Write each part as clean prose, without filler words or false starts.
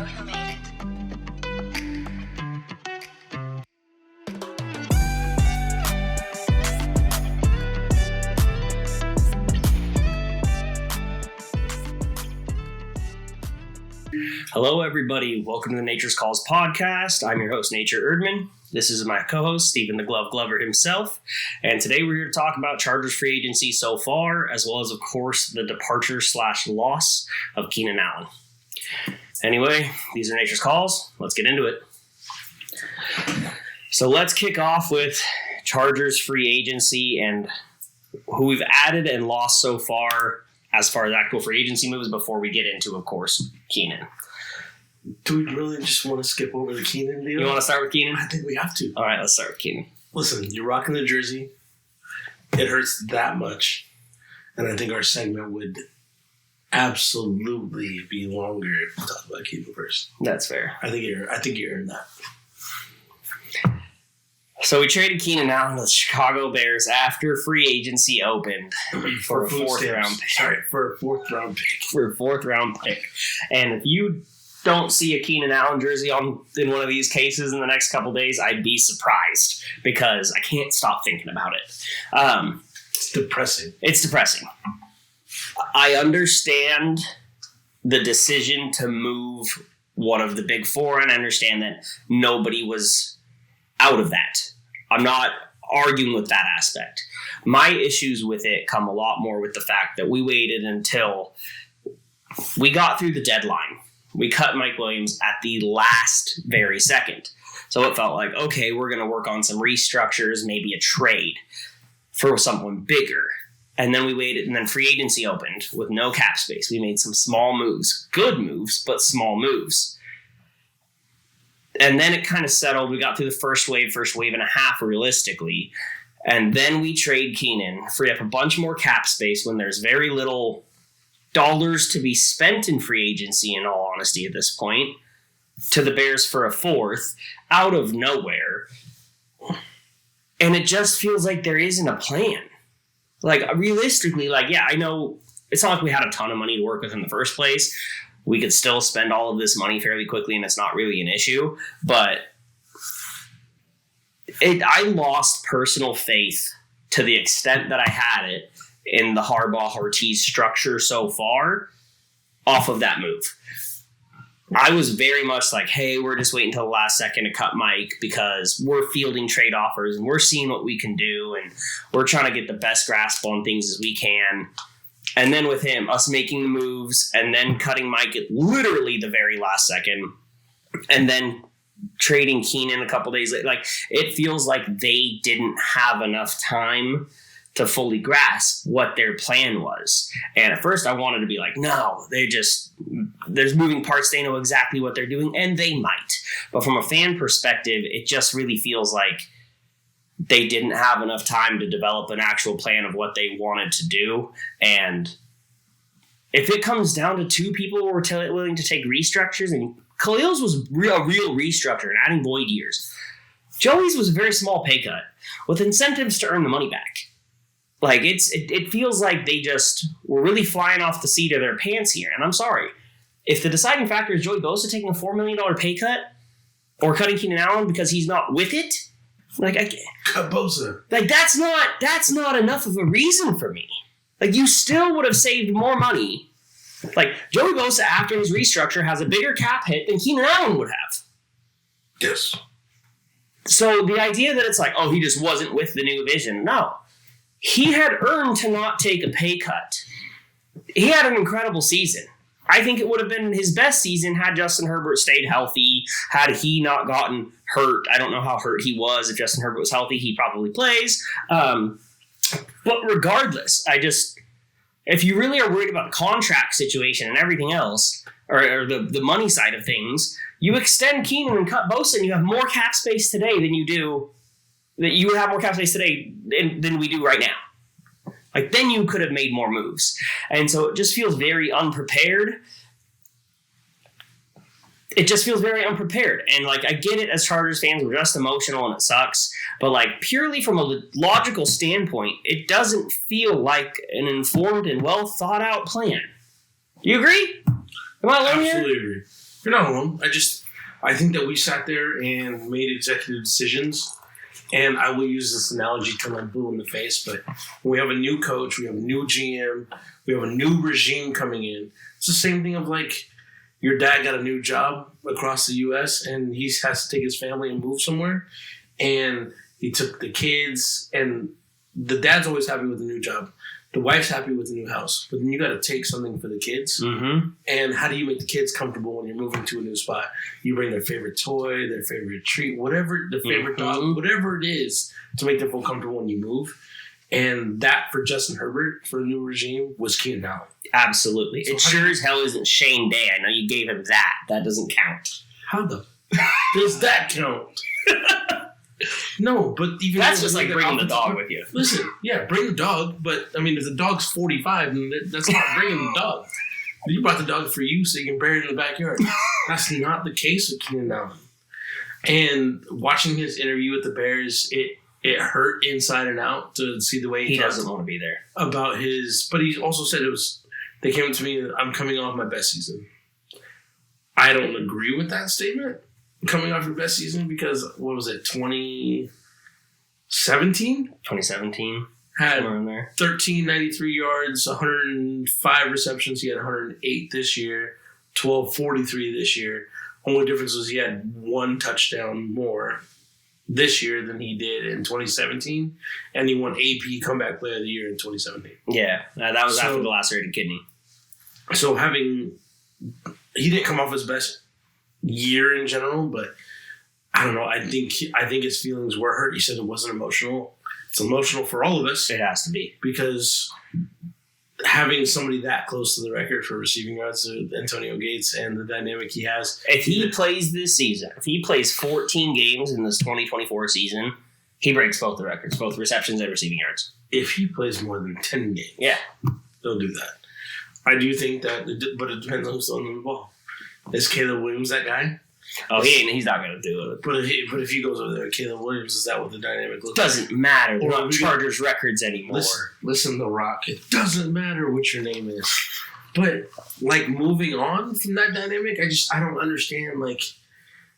who made it. Hello, everybody. Welcome to the Nature's Calls podcast. I'm your host, Nature Erdman. This is my co-host, Stephen the Glove Glover himself. And today we're here to talk about Chargers free agency so far, as well as, of course, the departure/loss of Keenan Allen. Anyway, these are Nature's Calls. Let's get into it. So let's kick off with Chargers free agency and who we've added and lost so far as actual free agency moves before we get into, of course, Keenan. Do we really just want to skip over the Keenan deal? You want to start with Keenan? I think we have to. All right, let's start with Keenan. Listen, you're rocking the jersey. It hurts that much. And I think our segment would absolutely be longer if we talk about Keenan first. That's fair. I think you earned that. So we traded Keenan Allen to the Chicago Bears after free agency opened for a fourth round pick. For a fourth round pick. And if you don't see a Keenan Allen jersey in one of these cases in the next couple days, I'd be surprised because I can't stop thinking about it. It's depressing. It's depressing. I understand the decision to move one of the big four, and I understand that nobody was out of that. I'm not arguing with that aspect. My issues with it come a lot more with the fact that we waited until we got through the deadline. We cut Mike Williams at the last very second. So it felt like, okay, we're going to work on some restructures, maybe a trade for someone bigger. And then we waited, and then free agency opened with no cap space. We made some small moves, good moves, but small moves. And then it kind of settled. We got through the first wave and a half realistically. And then we trade Keenan, free up a bunch more cap space when there's very little dollars to be spent in free agency, in all honesty, at this point, to the Bears for a fourth out of nowhere. And it just feels like there isn't a plan. Like, realistically, I know it's not like we had a ton of money to work with in the first place. We could still spend all of this money fairly quickly, and it's not really an issue. But I lost personal faith to the extent that I had it in the Harbaugh-Ortiz structure so far off of that move. I was very much like, hey, we're just waiting until the last second to cut Mike because we're fielding trade offers and we're seeing what we can do and we're trying to get the best grasp on things as we can. And then with him, us making the moves and then cutting Mike at literally the very last second and then trading Keenan a couple days later. Like, it feels like they didn't have enough time to fully grasp what their plan was. And at first I wanted to be like, no, there's moving parts. They know exactly what they're doing, and they might. But from a fan perspective, it just really feels like they didn't have enough time to develop an actual plan of what they wanted to do. And if it comes down to two people who were willing to take restructures, and Khalil's was a real restructure and adding void years. Joey's was a very small pay cut with incentives to earn the money back. Like, it feels like they just were really flying off the seat of their pants here. And I'm sorry. If the deciding factor is Joey Bosa taking a $4 million pay cut or cutting Keenan Allen because he's not with it, cut Bosa. That's not enough of a reason for me. Like, you still would have saved more money. Like, Joey Bosa, after his restructure, has a bigger cap hit than Keenan Allen would have. Yes. So the idea that it's like, oh, he just wasn't with the new vision. No. He had earned to not take a pay cut. He had an incredible season. I think it would have been his best season had Justin Herbert stayed healthy, had he not gotten hurt. I don't know how hurt he was. If Justin Herbert was healthy, he probably plays. But regardless, if you really are worried about the contract situation and everything else, or the money side of things, you extend Keenan and cut Bosa, and you have more cap space today than you do. That you would have more cap space today than we do right now. Like, then you could have made more moves. And so it just feels very unprepared. And, I get it as Chargers fans, we're just emotional and it sucks. But, purely from a logical standpoint, it doesn't feel like an informed and well-thought-out plan. You agree? Am I alone here? Absolutely agree. You're not alone. I think that we sat there and made executive decisions. And I will use this analogy till I'm blue in the face, but when we have a new coach, we have a new GM, we have a new regime coming in. It's the same thing of like your dad got a new job across the U.S. and he has to take his family and move somewhere. And he took the kids, and the dad's always happy with the new job. The wife's happy with the new house, but then you got to take something for the kids. Mm-hmm. And how do you make the kids comfortable when you're moving to a new spot? You bring their favorite toy, their favorite treat, whatever, their favorite dog, whatever it is to make them feel comfortable when you move. And that for Justin Herbert, for a new regime, was Keenan Allen. Absolutely. So it sure as hell isn't Shane Day. I know you gave him that. That doesn't count. How the does that count? No, but even that's just like bringing the dog with you. Listen, yeah, bring the dog, but I mean, if the dog's 45, then that's not bringing the dog. You brought the dog for you so you can bury it in the backyard. That's not the case with Keenan Allen. And watching his interview with the Bears, it hurt inside and out to see the way he doesn't want to be there. About his, but he also said they came to me, I'm coming off my best season. I don't agree with that statement. Coming off your best season because, what was it, 2017? 2017. Had somewhere in there. 1393 yards, 105 receptions. He had 108 this year, 1243 this year. Only difference was he had one touchdown more this year than he did in 2017, and he won AP Comeback Player of the Year in 2017. Yeah, that was after the lacerated kidney. So he didn't come off his best year in general, but I don't know. I think his feelings were hurt. He said it wasn't emotional. It's emotional for all of us. It has to be, because having somebody that close to the record for receiving yards, Antonio Gates, and the dynamic he has. If he plays this season, if he plays 14 games in this 2024 season, he breaks both the records, both receptions and receiving yards. If he plays more than 10 games, yeah, he'll do that. I do think that, but it depends on who's throwing the ball. Is Caleb Williams that guy? Oh, he's not going to do it. But if he goes over there, Caleb Williams, is that what the dynamic looks like? Doesn't matter. They're not Chargers records anymore. Listen, The Rock. It doesn't matter what your name is. But, like, moving on from that dynamic, I don't understand, like,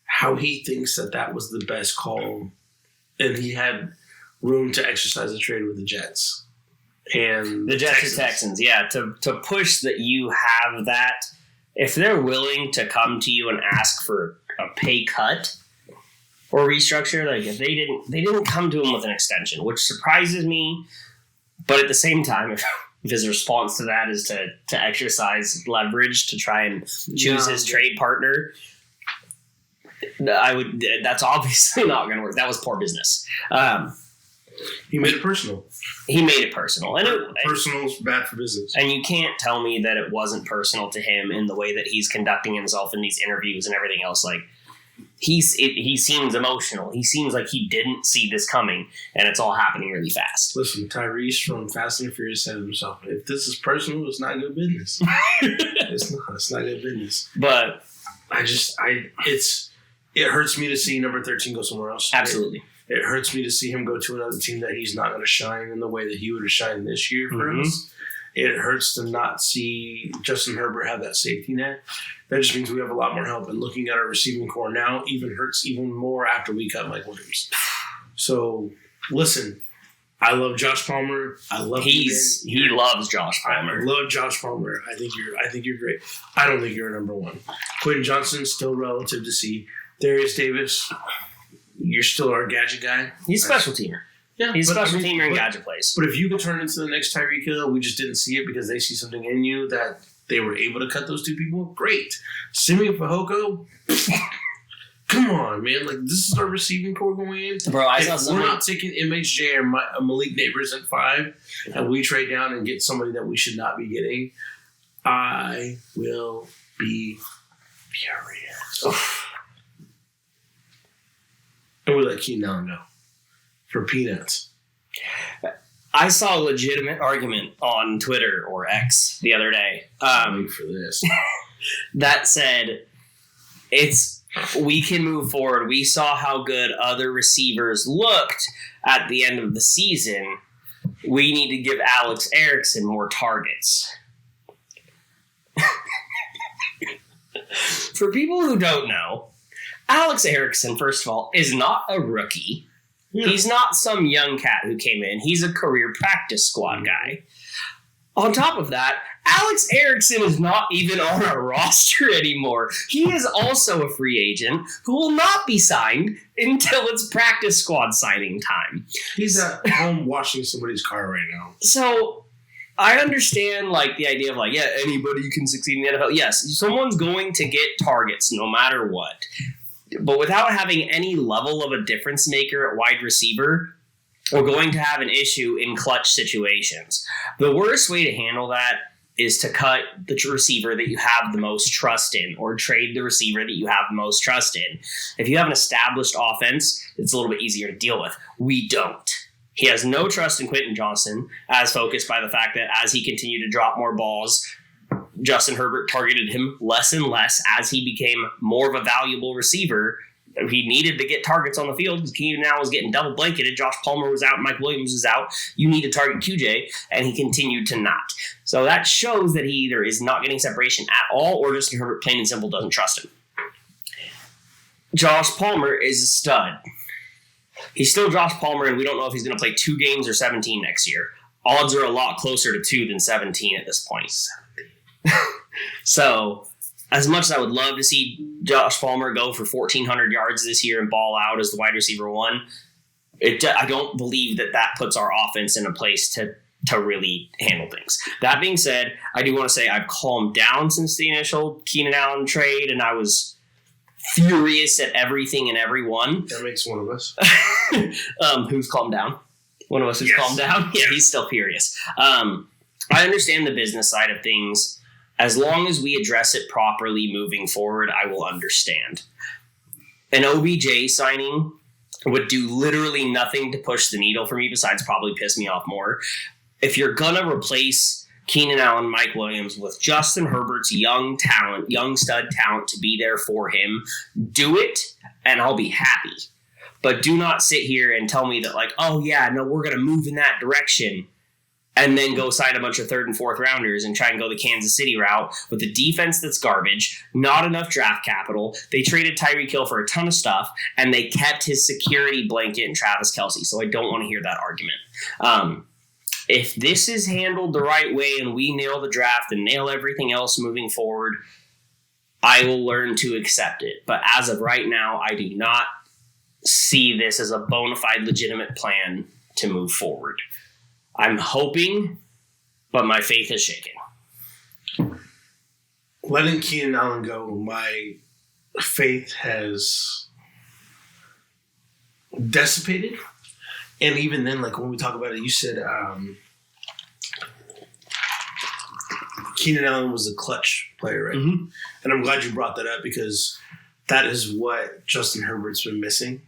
how he thinks that was the best call. And he had room to exercise a trade with the Jets. And the Jets and Texans, yeah. To push that you have that. If they're willing to come to you and ask for a pay cut or restructure, like if they didn't come to him with an extension, which surprises me. But at the same time, if his response to that is to exercise leverage to try and choose his trade partner, that's obviously not going to work. That was poor business. He made it personal. And personal's bad for business. And you can't tell me that it wasn't personal to him in the way that he's conducting himself in these interviews and everything else. Like he seems emotional. He seems like he didn't see this coming, and it's all happening really fast. Listen, Tyrese from Fast and Furious said himself, "If this is personal, it's not good business." It's not good business. But it hurts me to see number 13 go somewhere else. Absolutely. It hurts me to see him go to another team that he's not going to shine in the way that he would have shined this year for us. It hurts to not see Justin Herbert have that safety net. That just means we have a lot more help. And looking at our receiving core now even hurts even more after we cut Mike Williams. So, listen, I love Josh Palmer. He loves Josh Palmer. I love Josh Palmer. I think you're great. I don't think you're number one. Quentin Johnson still relative to see. Darius Davis, you're still our gadget guy. He's a special teamer. Yeah, he's a special teamer in gadget plays. But if you could turn into the next Tyreek Hill, we just didn't see it because they see something in you that they were able to cut those two people. Great. Simeon Fehoko, come on, man. Like, this is our receiving core going in. Bro, we're not taking MHJ or Malik Neighbors at 5, and we trade down and get somebody that we should not be getting, I will be furious. And we let Keenan Allen go for peanuts. I saw a legitimate argument on Twitter or X the other day. Wait for this. That said, we can move forward. We saw how good other receivers looked at the end of the season. We need to give Alex For people who don't know, Alex Erickson, first of all, is not a rookie. Yeah. He's not some young cat who came in. He's a career practice squad guy. On top of that, Alex Erickson is not even on our roster anymore. He is also a free agent who will not be signed until it's practice squad signing time. He's at home washing somebody's car right now. So I understand like the idea of like, yeah, anybody can succeed in the NFL. Yes, someone's going to get targets no matter what. But without having any level of a difference maker at wide receiver, we're going to have an issue in clutch situations. The worst way to handle that is to cut the receiver that you have the most trust in or trade the receiver that you have the most trust in. If you have an established offense, it's a little bit easier to deal with. We don't. He has no trust in Quentin Johnson, as focused by the fact that as he continued to drop more balls, Justin Herbert targeted him less and less as he became more of a valuable receiver. He needed to get targets on the field because Keenan Allen was getting double blanketed. Josh Palmer was out. Mike Williams was out. You need to target QJ, and he continued to not. So that shows that he either is not getting separation at all or Justin Herbert, plain and simple, doesn't trust him. Josh Palmer is a stud. He's still Josh Palmer, and we don't know if he's going to play 2 games or 17 next year. Odds are a lot closer to 2 than 17 at this point. So, as much as I would love to see Josh Palmer go for 1,400 yards this year and ball out as the wide receiver 1, I don't believe that puts our offense in a place to really handle things. That being said, I do want to say I've calmed down since the initial Keenan Allen trade, and I was furious at everything and everyone. That makes one of us. Who's calmed down? One of us who's calmed down? Yeah, he's still furious. I understand the business side of things. As long as we address it properly moving forward, I will understand. An OBJ signing would do literally nothing to push the needle for me besides probably piss me off more. If you're going to replace Keenan Allen, Mike Williams with Justin Herbert's young stud talent to be there for him, do it and I'll be happy. But do not sit here and tell me that like, oh yeah, no, we're going to move in that direction. And then go sign a bunch of 3rd and 4th rounders and try and go the Kansas City route with a defense that's garbage, not enough draft capital. They traded Tyreek Hill for a ton of stuff, and they kept his security blanket in Travis Kelce. So I don't want to hear that argument. If this is handled the right way and we nail the draft and nail everything else moving forward, I will learn to accept it. But as of right now, I do not see this as a bona fide legitimate plan to move forward. I'm hoping, but my faith is shaking. Letting Keenan Allen go, my faith has dissipated. And even then, like when we talk about it, you said Keenan Allen was a clutch player, right? Mm-hmm. And I'm glad you brought that up because that is what Justin Herbert's been missing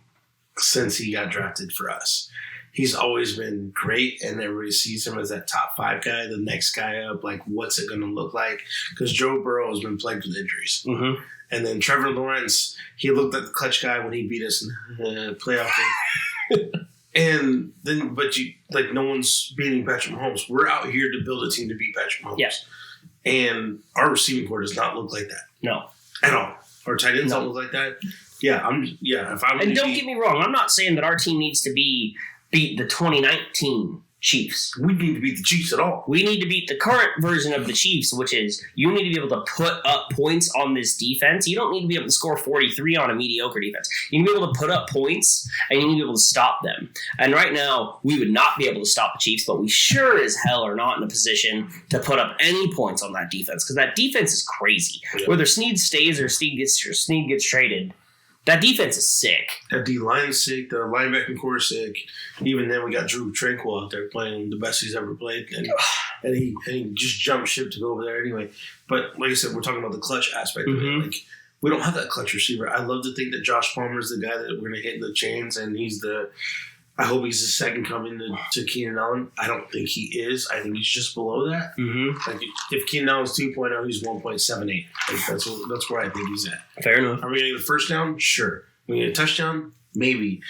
since he got drafted for us. He's always been great, and everybody sees him as that top 5 guy, the next guy up. Like, what's it going to look like? Because Joe Burrow has been plagued with injuries. Mm-hmm. And then Trevor Lawrence, he looked like the clutch guy when he beat us in the playoff game. And then, no one's beating Patrick Mahomes. We're out here to build a team to beat Patrick Mahomes. Yes. And our receiving core does not look like that. No. At all. Our tight ends don't look like that. If I'm and don't get me wrong, I'm not saying that our team needs to beat the 2019 Chiefs. We need to beat the Chiefs at all. We need to beat the current version of the Chiefs, which is you need to be able to put up points on this defense. You don't need to be able to score 43 on a mediocre defense. You need to be able to put up points, and you need to be able to stop them. And right now, we would not be able to stop the Chiefs, but we sure as hell are not in a position to put up any points on that defense because that defense is crazy. Yeah. Whether Snead stays or Snead gets traded, that defense is sick. That D-line is sick. The linebacking core is sick. Even then, we got Drew Tranquil out there playing the best he's ever played. And he just jumped ship to go over there anyway. But like I said, we're talking about the clutch aspect of it. Like, we don't have that clutch receiver. I love to think that Josh Palmer is the guy that we're going to hit in the chains, and I hope he's the second coming to Keenan Allen. I don't think he is. I think he's just below that. Mm-hmm. Like if Keenan Allen's 2.0, he's 1.78. Like that's where I think he's at. Fair enough. Are we going to get a first down? Sure. Are we going to get a touchdown? Maybe.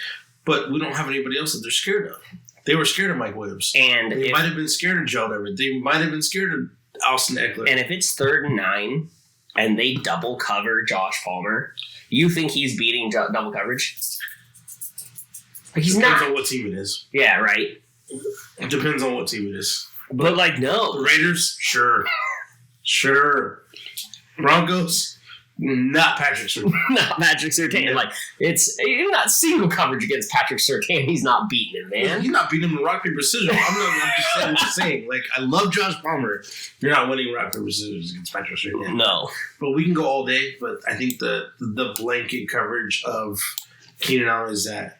But we don't have anybody else that they're scared of. They were scared of Mike Williams. And they might have been scared of Gerald Everett. They might have been scared of Austin Eckler. And if it's 3rd and 9 and they double cover Josh Palmer, you think he's beating double coverage? Like, he's Depends not. on what team it is. Yeah, right. It depends on what team it is. But like, The no. Raiders, sure. Broncos, not Patrick Surtain. Not Patrick Surtain. Like, it's not single coverage against Patrick Surtain. He's not beating him, man. You're not beating him in rock, paper, scissors. I'm just saying. Like, I love Josh Palmer. You're not winning rock, paper, scissors against Patrick Surtain. No. But we can go all day. But I think the blanket coverage of Keenan Allen is that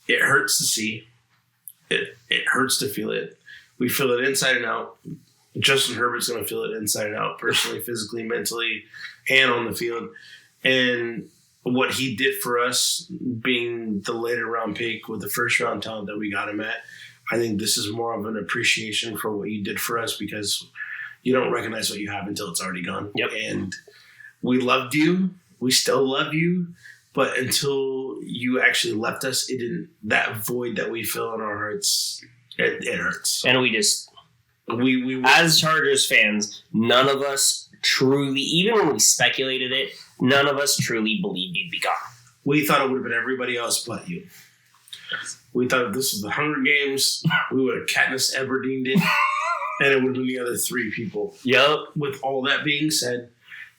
it hurts to see. It hurts to feel it. We feel it inside and out. Justin Herbert's going to feel it inside and out, personally, physically, mentally, and on the field. And what he did for us, being the later round pick with the first round talent that we got him at, I think this is more of an appreciation for what you did for us, because you don't recognize what you have until it's already gone. Yep. And we loved you. We still love you. But until you actually left us, it didn't. That void that we feel in our hearts, it hurts. And we just, We as Chargers fans, none of us truly, even when we speculated it, none of us truly believed you'd be gone. We thought it would have been everybody else but you. We thought if this was the Hunger Games, we would have Katniss Everdeen'd it, and it would have been the other three people. Yep. With all that being said,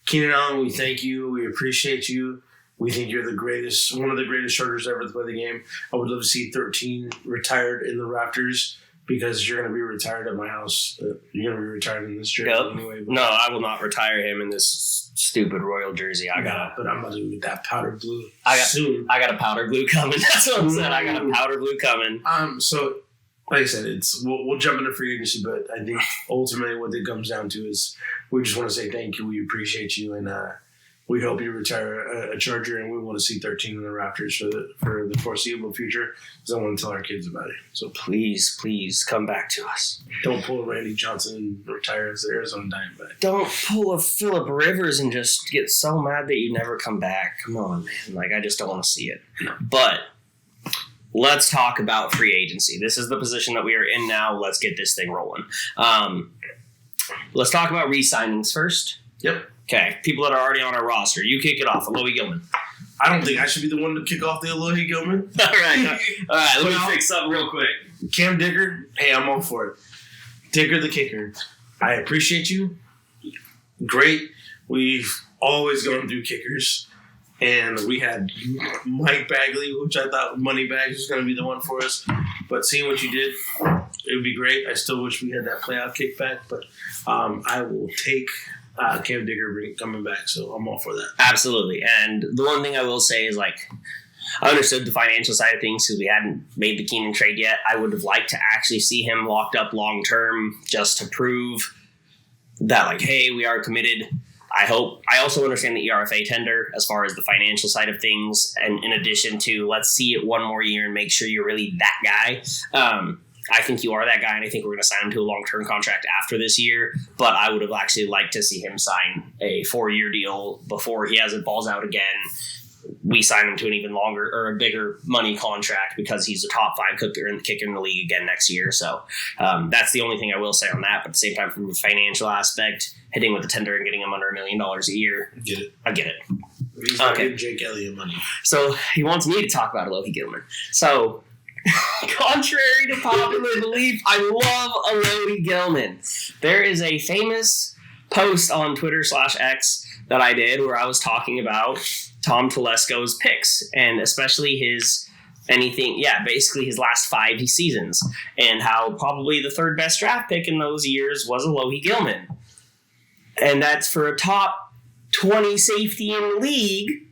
Keenan Allen, we thank you. We appreciate you. We think you're the greatest, one of the greatest Chargers ever to play the game. I would love to see 13 retired in the rafters, because you're going to be retired at my house. You're going to be retired in this jersey anyway. No, I will not retire him in this stupid royal jersey. But I'm about to get that powder blue soon. I got a powder blue coming. That's what I'm saying. I got a powder blue coming. So, like I said, we'll jump into free agency, but I think ultimately what it comes down to is we just want to say thank you. We appreciate you, and we hope you retire a Charger, and we want to see 13 in the Raptors for the foreseeable future, because I want to tell our kids about it. So Please come back to us. don't pull Randy Johnson and retire as the Arizona Diamondback. Don't pull a Phillip Rivers and just get so mad that you never come back. Come on, man. Like, I just don't want to see it. No. But let's talk about free agency. This is the position that we are in now. Let's get this thing rolling. Let's talk about re-signings first. Yep. Okay, people that are already on our roster. You kick it off. Alohi Gilman. I don't think I should be the one to kick off the Alohi Gilman. All right. Let me fix something real quick. Cam Dicker, hey, I'm all for it. Dicker the kicker. I appreciate you. Great. We've always gone through kickers. And we had Mike Bagley, which I thought Moneybags was going to be the one for us. But seeing what you did, it would be great. I still wish we had that playoff kickback. But I will take Cam Dicker coming back. So I'm all for that. Absolutely. And the one thing I will say is, like, I understood the financial side of things because we hadn't made the Keenan trade yet. I would have liked to actually see him locked up long term just to prove that, like, hey, we are committed. I also understand the ERFA tender as far as the financial side of things. And in addition to, let's see it one more year and make sure you're really that guy. I think you are that guy, and I think we're going to sign him to a long-term contract after this year. But I would have actually liked to see him sign a 4-year deal before he has it balls out again. We sign him to an even longer or a bigger money contract because he's a top 5 kicker in the league again next year. So that's the only thing I will say on that. But at the same time, from a financial aspect, hitting with the tender and getting him under $1 million a year, I get it. He's not getting Jake Elliott money. So he wants me to talk about Alohi Gilman. So contrary to popular belief, I love Alohi Gilman. There is a famous post on Twitter/X that I did where I was talking about Tom Telesco's picks, and especially basically his last 5 seasons, and how probably the 3rd best draft pick in those years was Alohi Gilman. And that's for a top 20 safety in the league.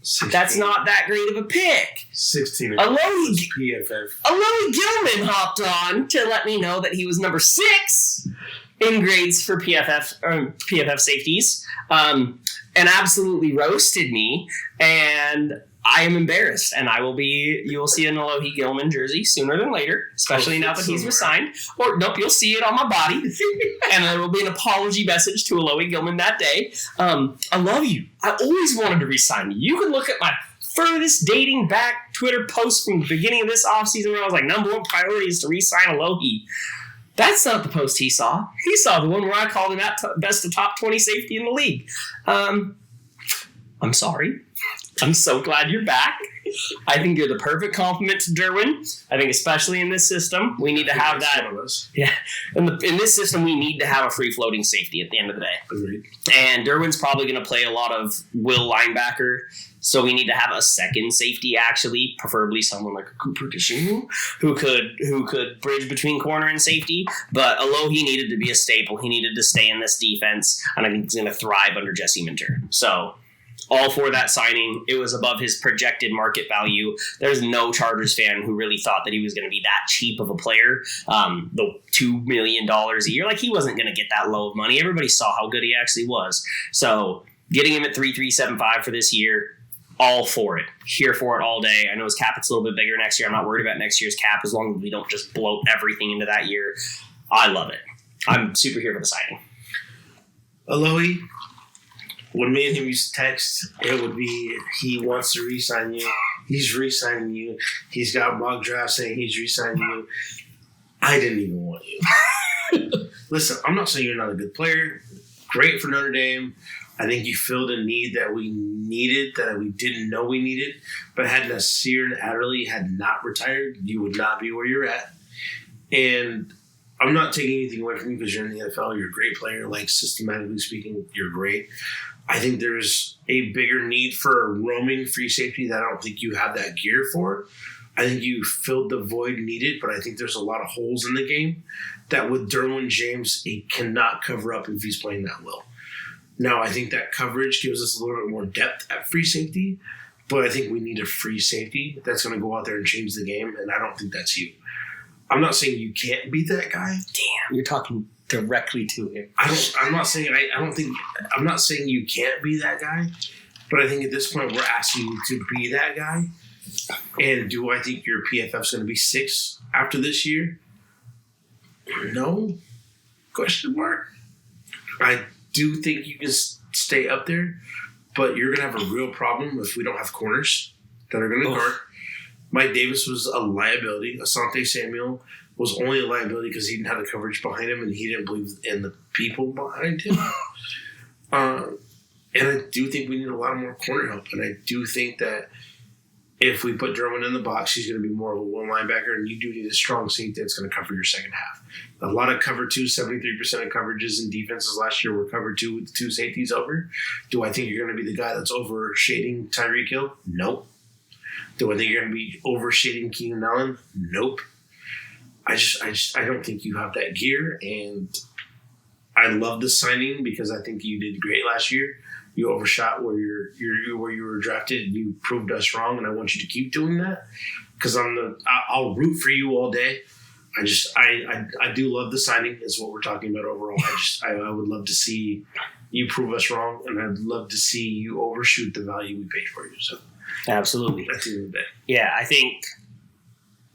16. That's not that great of a pick. 16. Alohi PFF. Gilman hopped on to let me know that he was number 6 in grades for PFF safeties, and absolutely roasted me. And I am embarrassed, and you will see an Alohi Gilman jersey sooner than later, especially now that he's resigned. Or nope, you'll see it on my body, and there will be an apology message to Alohi Gilman that day. I love you. I always wanted to resign you. You can look at my furthest dating back Twitter post from the beginning of this offseason where I was like, number 1 priority is to re-sign Alohi. That's not the post he saw. He saw the one where I called him out best of top 20 safety in the league. I'm sorry. I'm so glad you're back. I think you're the perfect complement to Derwin. I think especially in this system, we need to have that. Yeah. In this system, we need to have a free-floating safety at the end of the day. Agreed. And Derwin's probably going to play a lot of will linebacker, so we need to have a second safety, actually, preferably someone like a Cooper DeJean, who could bridge between corner and safety. But Alohi needed to be a staple. He needed to stay in this defense, and I think he's going to thrive under Jesse Minter. So all for that signing. It was above his projected market value. There's no Chargers fan who really thought that he was going to be that cheap of a player. The $2 million a year, like he wasn't going to get that low of money. Everybody saw how good he actually was. So getting him at 3.375 for this year, all for it. Here for it all day. I know his cap is a little bit bigger next year. I'm not worried about next year's cap as long as we don't just bloat everything into that year. I love it. I'm super here for the signing. Alohi, when me and him used to text, it would be, he wants to re-sign you. He's re-signing you. He's got mock draft saying he's re-signing you. I didn't even want you. Listen, I'm not saying you're not a good player. Great for Notre Dame. I think you filled a need that we needed, that we didn't know we needed. But had Nasir and Adderley had not retired, you would not be where you're at. And I'm not taking anything away from you because you're in the NFL. You're a great player. Like, systematically speaking, you're great. I think there's a bigger need for a roaming free safety that I don't think you have that gear for. I think you filled the void needed, but I think there's a lot of holes in the game that with Derwin James, he cannot cover up if he's playing that well. Now, I think that coverage gives us a little bit more depth at free safety, but I think we need a free safety that's going to go out there and change the game, and I don't think that's you. I'm not saying you can't beat that guy. Damn, you're talking directly to him. I'm not saying you can't be that guy, but I think at this point we're asking you to be that guy. And do I think your PFF's going to be 6 after this year? No. Question mark. I do think you can stay up there, but you're going to have a real problem if we don't have corners that are going to guard. Mike Davis was a liability. Asante Samuel was only a liability because he didn't have the coverage behind him and he didn't believe in the people behind him. And I do think we need a lot more corner help. And I do think that if we put Derwin in the box, he's going to be more of a one linebacker, and you do need a strong safety that's going to cover your second half. A lot of cover 2, 73% of coverages in defenses last year were cover 2 with 2 safeties over. Do I think you're going to be the guy that's overshading Tyreek Hill? Nope. Do I think you're going to be overshading Keenan Allen? Nope. I don't think you have that gear, and I love the signing because I think you did great last year. You overshot where you were drafted, and you proved us wrong, and I want you to keep doing that because I'll root for you all day. I do love the signing. Is what we're talking about overall. I would love to see you prove us wrong, and I'd love to see you overshoot the value we paid for you. So absolutely, that's the end of the day. Yeah, I think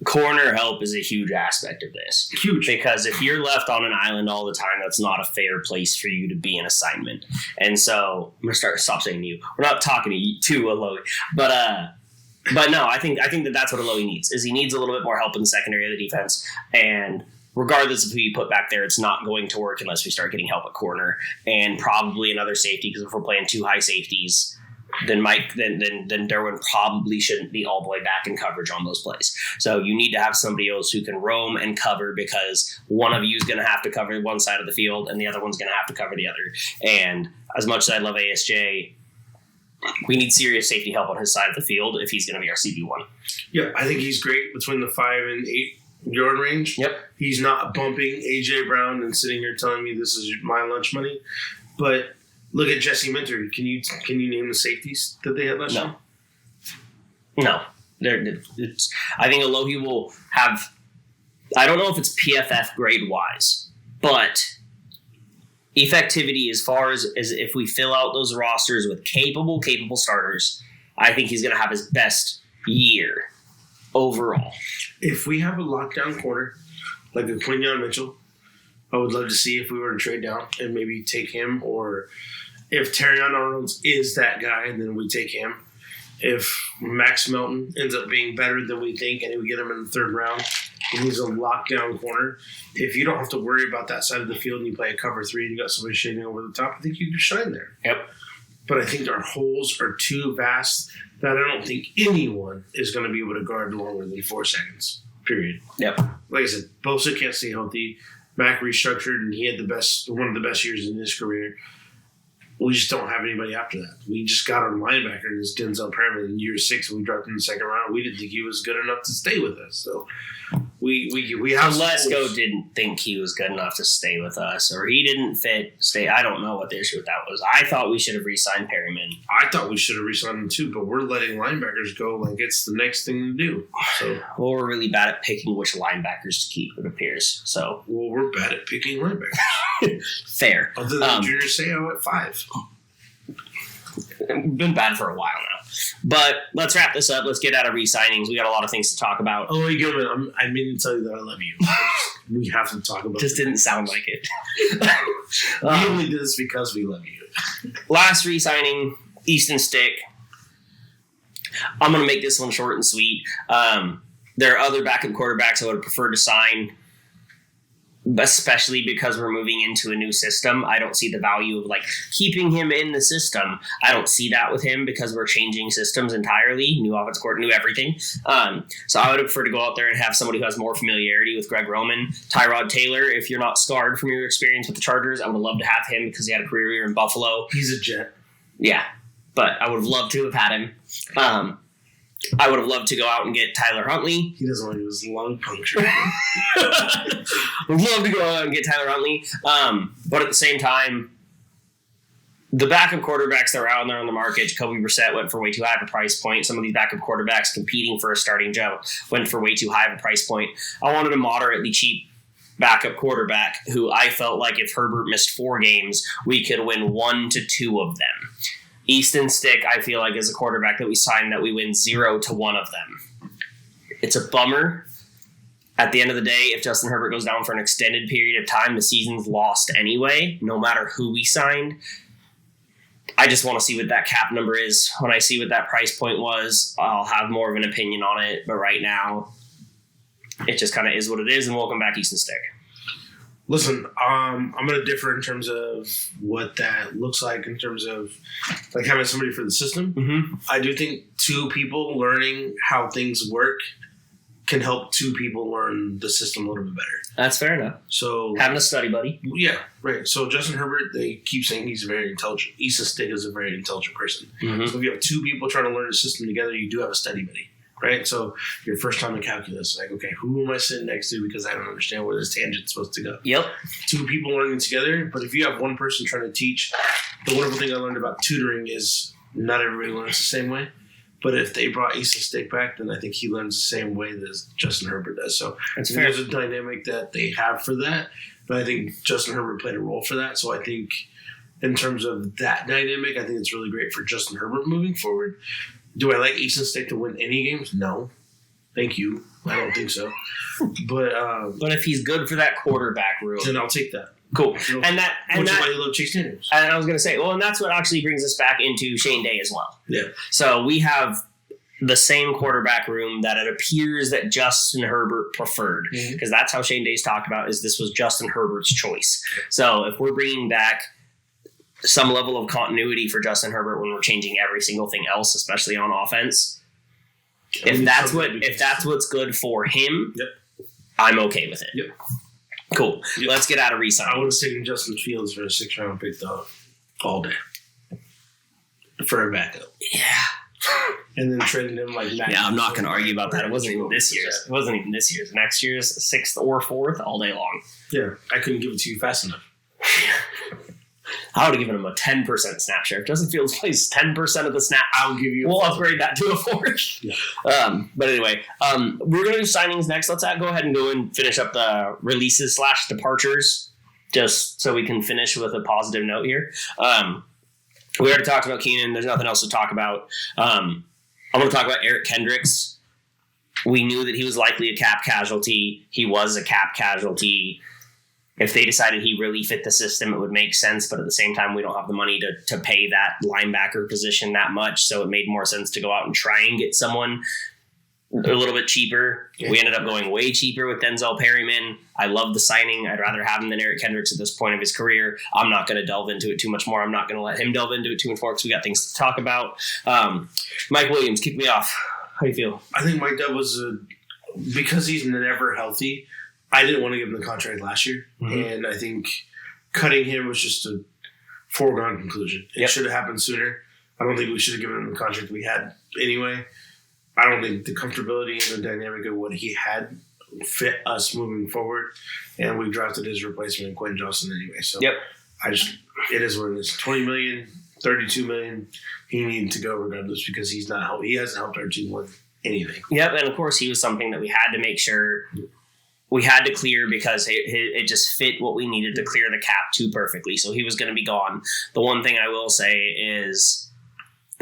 corner help is a huge aspect of this. Huge. Because if you're left on an island all the time, that's not a fair place for you to be in assignment. And so I'm going to stop saying you. We're not talking to Alohi. But no, I think that's what Alohi needs, is he needs a little bit more help in the secondary of the defense. And regardless of who you put back there, it's not going to work unless we start getting help at corner and probably another safety, because if we're playing 2 high safeties, then Derwin probably shouldn't be all the way back in coverage on those plays. So you need to have somebody else who can roam and cover, because one of you is going to have to cover one side of the field and the other one's going to have to cover the other. And as much as I love ASJ, we need serious safety help on his side of the field if he's going to be our CB1. Yeah, I think he's great between the 5 and 8 yard range. Yep. He's not bumping A.J. Brown and sitting here telling me this is my lunch money. But look at Jesse Minter. Can you name the safeties that they had last year? No. I think Alohi will have, I don't know if it's PFF grade wise, but effectivity as far as if we fill out those rosters with capable starters, I think he's going to have his best year overall. If we have a lockdown corner like a Quinyon Mitchell, I would love to see if we were to trade down and maybe take him, or if Terrion Arnold is that guy, then we take him. If Max Melton ends up being better than we think and we get him in the 3rd round, and he's a lockdown corner, if you don't have to worry about that side of the field and you play a cover 3 and you got somebody shading over the top, I think you can shine there. Yep. But I think our holes are too vast that I don't think anyone is going to be able to guard longer than 4 seconds. Period. Yep. Like I said, Bosa can't stay healthy. Mac restructured, and he had one of the best years in his career. We just don't have anybody after that. We just got our linebacker, and it's Denzel Perriman in year 6, and we dropped in the second round. We didn't think he was good enough to stay with us. So we have. Lesko didn't think he was good enough to stay with us, or he didn't stay. I don't know what the issue with that was. I thought we should have re-signed Perryman. I thought we should have re-signed him too, but we're letting linebackers go like it's the next thing to do. So, well, we're really bad at picking which linebackers to keep, it appears. So, well, we're bad at picking linebackers. Fair. Other than Junior Seau at 5. We've been bad for a while now. But let's wrap this up. Let's get out of re-signings. We got a lot of things to talk about. Oh, Gilman, I mean to tell you that I love you. We have to talk about it. Just didn't sound like it. We only did this because we love you. Last re-signing, Easton Stick. I'm going to make this one short and sweet. There are other backup quarterbacks I would have preferred to sign, especially because we're moving into a new system. I don't see the value of keeping him in the system. I don't see that with him because we're changing systems entirely. New offense court, new everything. So I would have preferred to go out there and have somebody who has more familiarity with Greg Roman. Tyrod Taylor, if you're not scarred from your experience with the Chargers, I would have loved to have him because he had a career year in Buffalo. He's a Jet. Yeah, but I would have loved to have had him. I would have loved to go out and get Tyler Huntley. He doesn't want to his lung punctured. Would love to go out and get Tyler Huntley. But at the same time, the backup quarterbacks that are out there on the market, Jacoby Brissett went for way too high of a price point. Some of these backup quarterbacks competing for a starting job went for way too high of a price point. I wanted a moderately cheap backup quarterback who I felt like if Herbert missed 4 games, we could win 1 to 2 of them. Easton Stick, I feel like, is a quarterback that we signed that we win 0 to 1 of them. It's a bummer. At the end of the day, if Justin Herbert goes down for an extended period of time, the season's lost anyway, no matter who we signed. I just want to see what that cap number is. When I see what that price point was, I'll have more of an opinion on it. But right now, it just kind of is what it is, and welcome back, Easton Stick. Listen, I'm going to differ in terms of what that looks like in terms of having somebody for the system. Mm-hmm. I do think 2 people learning how things work can help 2 people learn the system a little bit better. That's fair enough. So having a study buddy. Yeah, right. So Justin Herbert, they keep saying he's very intelligent. Easton Stick is a very intelligent person. Mm-hmm. So if you have 2 people trying to learn the system together, you do have a study buddy. Right? So your first time in calculus, okay, who am I sitting next to because I don't understand where this tangent's supposed to go. Yep. 2 people learning together, but if you have one person trying to teach, the wonderful thing I learned about tutoring is not everybody learns the same way. But if they brought Easton Stick back, then I think he learns the same way that Justin Herbert does. So there's a dynamic that they have for that, but I think Justin Herbert played a role for that. So I think in terms of that dynamic, I think it's really great for Justin Herbert moving forward. Do I like Easton Stick to win any games? No. Thank you. I don't think so. But if he's good for that quarterback room, then I'll take that. Cool. You know, which is why you love Chase Daniels. And I was going to say, and that's what actually brings us back into Shane Day as well. Yeah. So we have the same quarterback room that it appears that Justin Herbert preferred, because that's how Shane Day's talked about, is this was Justin Herbert's choice. So if we're bringing back some level of continuity for Justin Herbert when we're changing every single thing else, especially on offense, if that's what's good for him, I'm okay with it. Yep. Cool. Yep. Let's get out of re-signing. I would have taken Justin Fields for a 6th round pick though, all day for a backup. Yeah. And then traded him I'm not going to argue about that. It wasn't even this year's. It wasn't even this year's. Next year's 6th or 4th all day long. Yeah, I couldn't give it to you fast enough. I would have given him a 10% snap share. If Justin Fields plays 10% of the snap, I'll give you. We'll upgrade that to a 4th. Yeah. But anyway, we're going to do signings next. Let's go ahead and go and finish up the releases / departures, just so we can finish with a positive note here. We already talked about Keenan. There's nothing else to talk about. I'm going to talk about Eric Kendricks. We knew that he was likely a cap casualty. He was a cap casualty. If they decided he really fit the system, it would make sense. But at the same time, we don't have the money to pay that linebacker position that much. So it made more sense to go out and try and get someone a little bit cheaper. Yeah. We ended up going way cheaper with Denzel Perryman. I love the signing. I'd rather have him than Eric Kendricks at this point of his career. I'm not going to delve into it too much more. I'm not going to let him delve into it too much more because we got things to talk about. Mike Williams, kick me off. How do you feel? I think Mike Dub was because he's never healthy. I didn't want to give him the contract last year, and I think cutting him was just a foregone conclusion. It should have happened sooner. I don't think we should have given him the contract we had anyway. I don't think the comfortability and the dynamic of what he had fit us moving forward, and we drafted his replacement, Quentin Johnson, anyway. So it is what it is. $20 million, $32 million. He needed to go regardless because he's not helped. He hasn't helped our team with anything. Yep, and of course he was something that we had to make sure we had to clear because it just fit what we needed to clear the cap too perfectly. So he was going to be gone. The one thing I will say is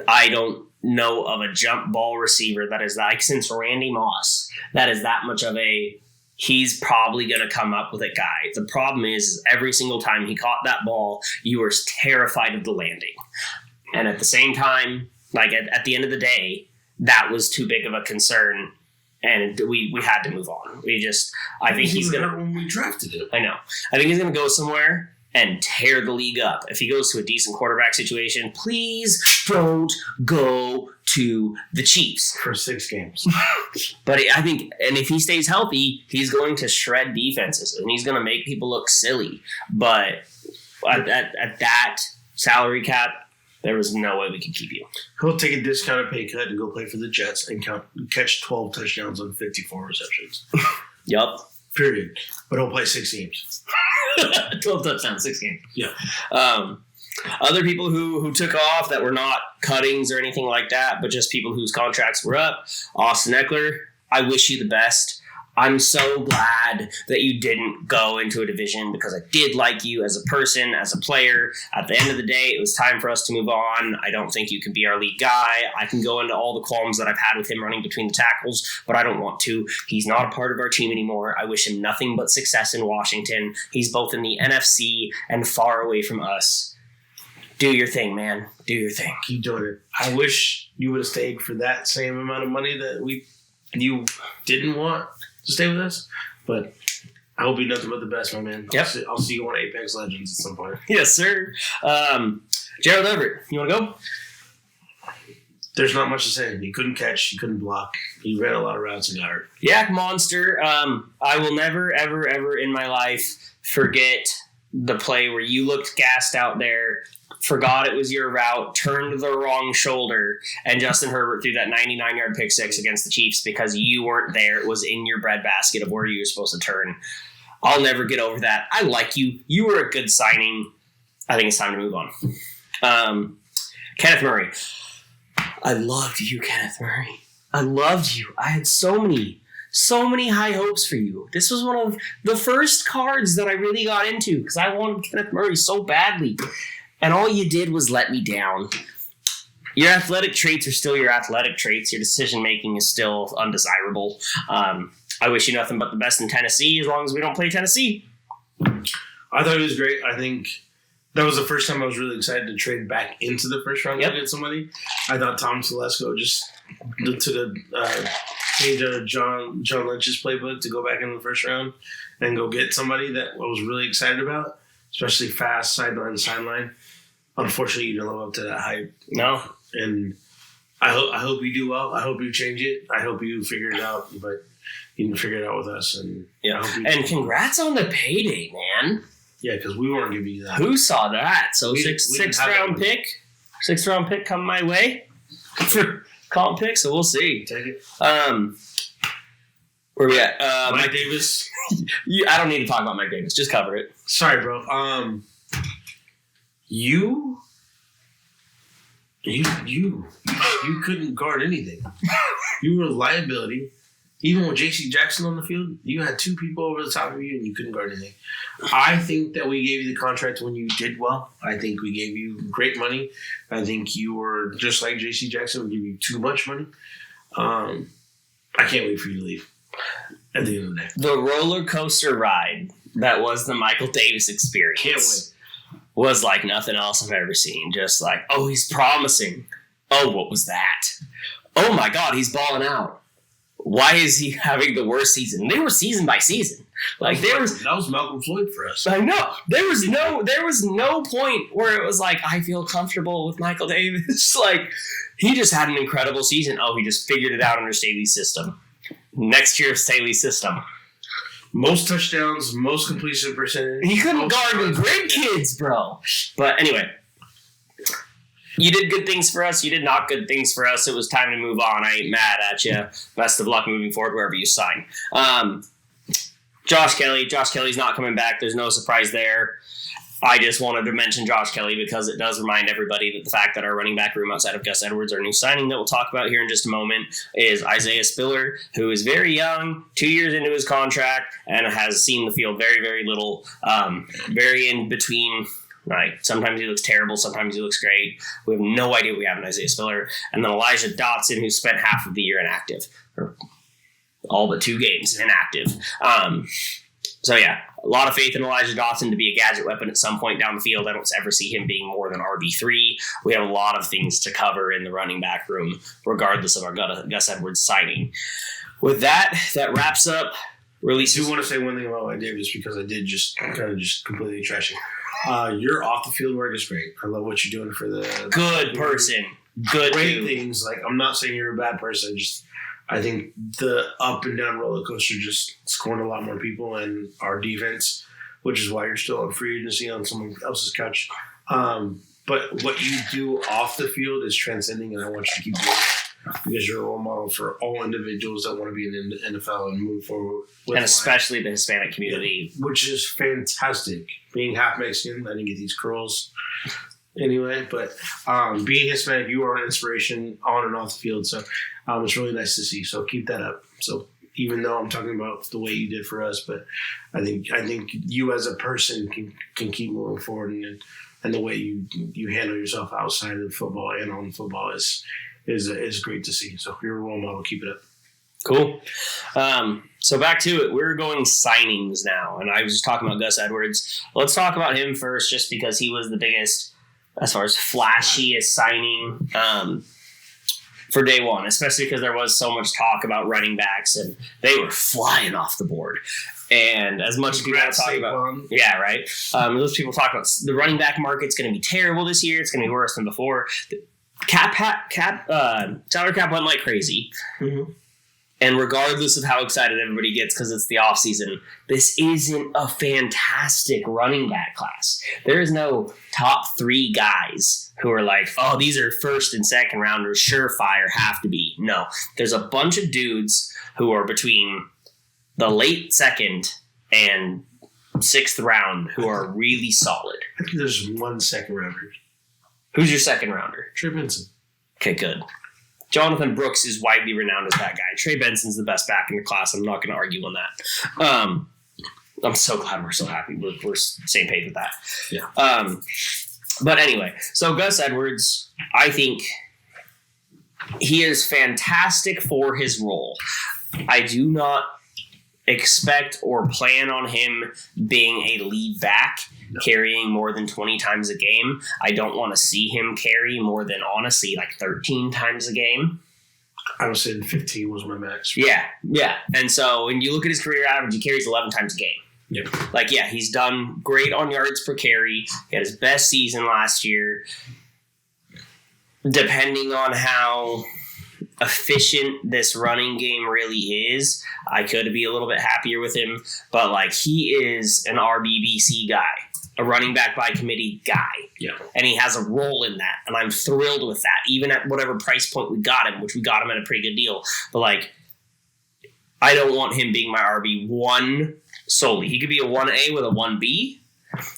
I don't know of a jump ball receiver that is like, since Randy Moss, that is that much of he's probably going to come up with it guy. The problem is every single time he caught that ball, you were terrified of the landing. And at the same time, like at the end of the day, that was too big of a concern. And we had to move on. I think he's going to, when we drafted him. I know. I think he's going to go somewhere and tear the league up. If he goes to a decent quarterback situation, please don't go to the Chiefs. For 6 games. But I think, and if he stays healthy, he's going to shred defenses and he's going to make people look silly. But at that salary cap, there was no way we could keep you. He'll take a discounted pay cut and go play for the Jets and catch 12 touchdowns on 54 receptions. Yup. Period. But he'll play 6 games. 12 touchdowns, 6 games. Yeah. Other people who took off that were not cuttings or anything like that, but just people whose contracts were up. Austin Eckler, I wish you the best. I'm so glad that you didn't go into a division because I did like you as a person, as a player. At the end of the day, it was time for us to move on. I don't think you can be our lead guy. I can go into all the qualms that I've had with him running between the tackles, but I don't want to. He's not a part of our team anymore. I wish him nothing but success in Washington. He's both in the NFC and far away from us. Do your thing, man. Do your thing. Keep doing it. I wish you would have stayed for that same amount of money that you didn't want to stay with us, but I hope you nothing but the best, my man. Yep. I'll see you on Apex Legends at some point. Yes, sir. Gerald Everett, you want to go? There's not much to say. He couldn't catch. He couldn't block. He ran a lot of routes and got hurt. Yak Monster. I will never, ever, ever in my life forget the play where you looked gassed out there, forgot it was your route, turned the wrong shoulder, and Justin Herbert threw that 99-yard pick six against the Chiefs because you weren't there. It was in your breadbasket of where you were supposed to turn. I'll never get over that. I like you. You were a good signing. I think it's time to move on. Kenneth Murray. I loved you, Kenneth Murray. I loved you. I had so many high hopes for you. This was one of the first cards that I really got into because I wanted Kenneth Murray so badly. And all you did was let me down. Your athletic traits are still your athletic traits. Your decision-making is still undesirable. I wish you nothing but the best in Tennessee as long as we don't play Tennessee. I thought it was great. I think that was the first time I was really excited to trade back into the first round to get somebody. I thought Tom Telesco just took a page out of John Lynch's playbook to go back into the first round and go get somebody that I was really excited about, especially fast, sideline to sideline. Unfortunately, you didn't live up to that hype. No. And I hope you do well. I hope you change it. I hope you figure it out. But you can figure it out with us. And and congrats on the payday, man. Yeah, because we weren't giving you that. Who saw that? So we sixth round pick coming my way for comp pick. So we'll see. Take it. Where we at? Mike Davis. I don't need to talk about Mike Davis. Just cover it. Sorry, bro. You couldn't guard anything. You were a liability. Even with J.C. Jackson on the field, you had 2 people over the top of you and you couldn't guard anything. I think that we gave you the contract when you did well. I think we gave you great money. I think you were just like J.C. Jackson. We gave you too much money. I can't wait for you to leave at the end of the day. The roller coaster ride that was the Michael Davis experience. Can't wait. Was like nothing else I've ever seen. Just like, oh, he's promising. Oh, what was that? Oh my God, he's balling out. why is he having the worst season? They were season by season. Like that was Malcolm Floyd for us. I know. There was no point where it was like, I feel comfortable with Michael Davis. Like, he just had an incredible season. Oh, he just figured it out under Staley's system. Next year, Staley's system. Most touchdowns, most completion percentage. He couldn't guard the great kids, bro. But anyway, you did good things for us. You did not good things for us. It was time to move on. I ain't mad at you. Best of luck moving forward wherever you sign. Josh Kelly. Josh Kelly's not coming back. There's no surprise there. I just wanted to mention Josh Kelly because it does remind everybody that the fact that our running back room outside of Gus Edwards, our new signing that we'll talk about here in just a moment, is Isaiah Spiller, who is very young, 2 years into his contract, and has seen the field very, very little, very in between. Right. Sometimes he looks terrible. Sometimes he looks great. We have no idea what we have in Isaiah Spiller. And then Elijah Dotson, who spent half of the year inactive, or all but 2 games inactive. So, yeah, a lot of faith in Elijah Dotson to be a gadget weapon at some point down the field. I don't ever see him being more than RB3. We have a lot of things to cover in the running back room, regardless of our Gus Edwards signing. With that wraps up releases. I do want to say one thing about Mike Davis because I did just completely trash it. Your off the field work is great. I love what you're doing for the good person. Good great dude. Things. Like, I'm not saying you're a bad person. I think the up and down roller coaster just scoring a lot more people and our defense, which is why you're still on free agency on someone else's couch. But what you do off the field is transcending, and I want you to keep doing that because you're a role model for all individuals that want to be in the NFL and move forward. And especially the Hispanic community. Which is fantastic. Being half Mexican, I didn't get these curls anyway, but being Hispanic, you are an inspiration on and off the field. So it's really nice to see. So keep that up. So even though I'm talking about the way you did for us, but I think you as a person can keep moving forward, and the way you handle yourself outside of football and on football is great to see. So you're a role model. Keep it up. Cool. So back to it. We're going signings now, and I was just talking about Gus Edwards. Let's talk about him first, just because he was the biggest, as far as flashiest signing for day one, especially because there was so much talk about running backs, and they were flying off the board. And as much as people want to talk about, yeah, right. Those people talk about the running back market's going to be terrible this year. It's going to be worse than before. The salary cap went like crazy. Mm-hmm. And regardless of how excited everybody gets because it's the offseason, this isn't a fantastic running back class. There is no top 3 guys who are like, oh, these are first and second rounders, surefire, have to be. No, there's a bunch of dudes who are between the late second and 6th round who are really solid. I think there's 1 second rounder. Who's your second rounder? Trey Benson. Okay, good. Jonathan Brooks is widely renowned as that guy. Trey Benson's the best back in the class. I'm not going to argue on that. I'm so glad we're so happy. We're same page with that. Yeah. But anyway, so Gus Edwards, I think he is fantastic for his role. I do not expect or plan on him being a lead back, carrying more than 20 times a game. I don't want to see him carry more than, honestly, like 13 times a game. I was saying 15 was my max. Yeah. And so when you look at his career average, he carries 11 times a game. Yep. Like, yeah, he's done great on yards per carry. He had his best season last year. Depending on how efficient this running game really is, I could be a little bit happier with him. But, like, he is an RBBC guy, a running back by committee guy. Yeah. And he has a role in that. And I'm thrilled with that, even at whatever price point we got him, which we got him at a pretty good deal. But, like, I don't want him being my RB1 solely. He could be a 1A with a 1B.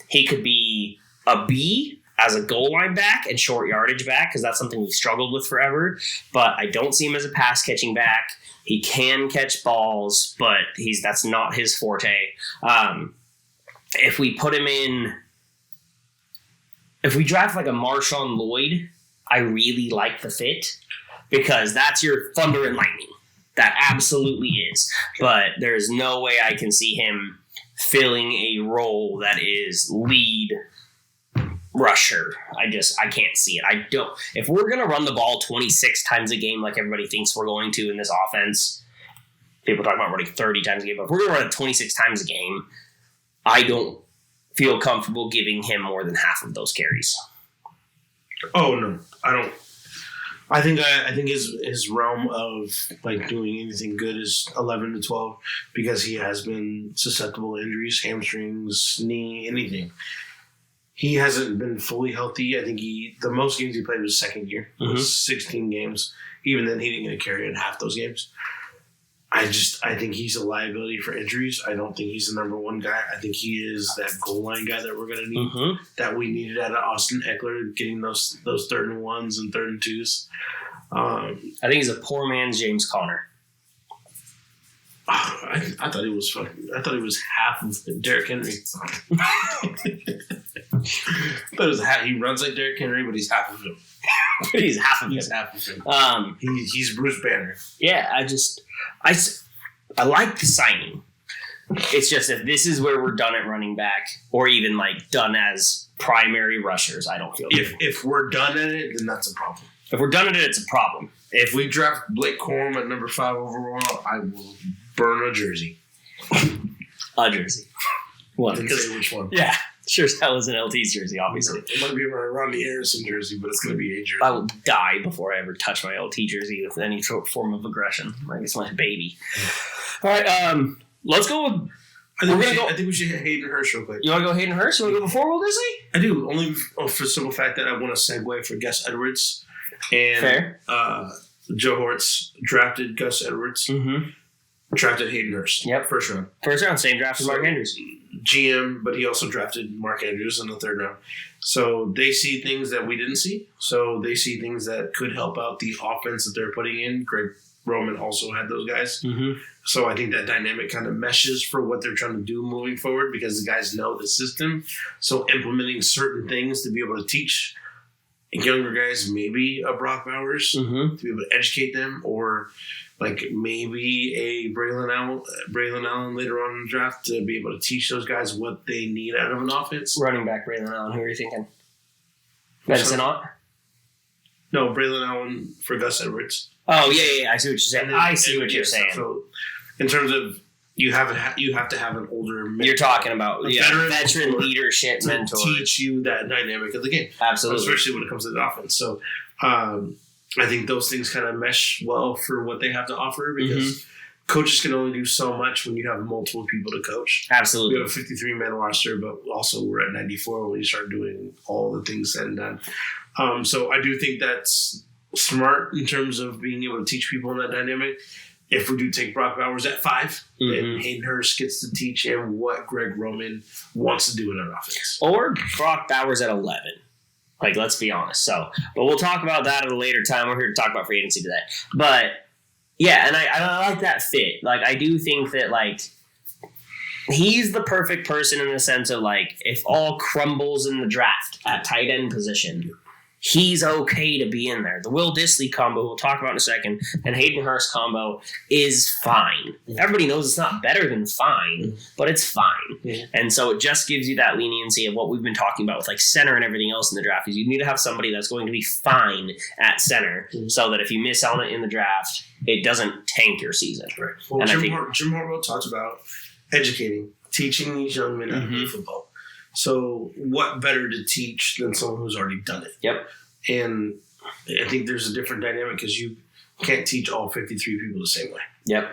He could be a B as a goal line back and short yardage back, because that's something we struggled with forever. But I don't see him as a pass catching back. He can catch balls, but that's not his forte. If we put him in, if we draft like a Marshawn Lloyd, I really like the fit, because that's your thunder and lightning. That absolutely is. But there's no way I can see him filling a role that is lead rusher. I can't see it. I don't. If we're going to run the ball 26 times a game like everybody thinks we're going to in this offense, people talk about running 30 times a game, but if we're going to run it 26 times a game, I don't feel comfortable giving him more than half of those carries. Oh no, I don't. I think his realm of like doing anything good is 11 to 12 because he has been susceptible to injuries, hamstrings, knee, anything. He hasn't been fully healthy. I think the most games he played was second year. It was 16 games. Even then, he didn't get a carry in half those games. I think he's a liability for injuries. I don't think he's the number one guy. I think he is that goal line guy that we're going to need, that we needed out of Austin Eckler, getting those 3rd and 1s and 3rd and 2s. I think he's a poor man's James Conner. I thought he was fucking. I thought he was half of Derrick Henry. He runs like Derrick Henry, but he's half of him. He's half of him. He's half of him. He's Bruce Banner. Yeah, I like the signing. It's just if this is where we're done at running back, or even like done as primary rushers, I don't feel. If we're done at it, then that's a problem. If we're done at it, it's a problem. If we draft Blake Corum at number 5 overall, I will burn a jersey. A jersey. What? Didn't say which one. Yeah, sure as hell is an LT's jersey, obviously. It might be a Rodney Harrison jersey, but it's going to be a jersey. I will die before I ever touch my LT jersey with any form of aggression. Like it's my baby. All right, let's go with. I think we should hit Hayden Hurst real quick. You want to go Hayden Hurst? You want to go before Will Disley? I do, only for the simple fact that I want to segue for Gus Edwards. And fair. Joe Hortz drafted Gus Edwards. Drafted Hayden Hurst. Yep. First round. Same draft as Mark Andrews. GM, but he also drafted Mark Andrews in the 3rd round. So they see things that we didn't see. So they see things that could help out the offense that they're putting in. Greg Roman also had those guys. So I think that dynamic kind of meshes for what they're trying to do moving forward because the guys know the system. So implementing certain things to be able to teach younger guys, maybe a Brock Bowers, to be able to educate them, or like maybe a Braylon Allen later on in the draft to be able to teach those guys what they need out of an offense. Running back Braylon Allen, who are you thinking? Benson Ott? No, Braylon Allen for Gus Edwards. Oh, yeah, I see what you're saying. I see what you're saying. So in terms of you have to have an older mentor. You're talking about veteran leadership to mentor. Teach you that dynamic of the game. Absolutely. Especially when it comes to the offense. So I think those things kind of mesh well for what they have to offer because coaches can only do so much when you have multiple people to coach. Absolutely. We have a 53-man roster, but also we're at 94 when you start doing all the things said and done. So I do think that's smart in terms of being able to teach people in that dynamic. If we do take Brock Bowers at 5, then Hayden Hurst gets to teach him what Greg Roman wants to do in an offense. Or Brock Bowers at 11. Like, let's be honest. But we'll talk about that at a later time. We're here to talk about free agency today. But, yeah, and I like that fit. Like, I do think that, like, he's the perfect person in the sense of, like, if all crumbles in the draft at tight end position, he's okay to be in there. The Will Disley combo, we'll talk about in a second, and Hayden Hurst combo is fine. Everybody knows it's not better than fine, but it's fine. And so it just gives you that leniency of what we've been talking about with like center and everything else in the draft. Is you need to have somebody that's going to be fine at center so that if you miss on it in the draft, it doesn't tank your season. Right. Well, and Jim Harbaugh talked about educating, teaching these young men how to play football. So what better to teach than someone who's already done it? Yep. And I think there's a different dynamic because you can't teach all 53 people the same way. Yep.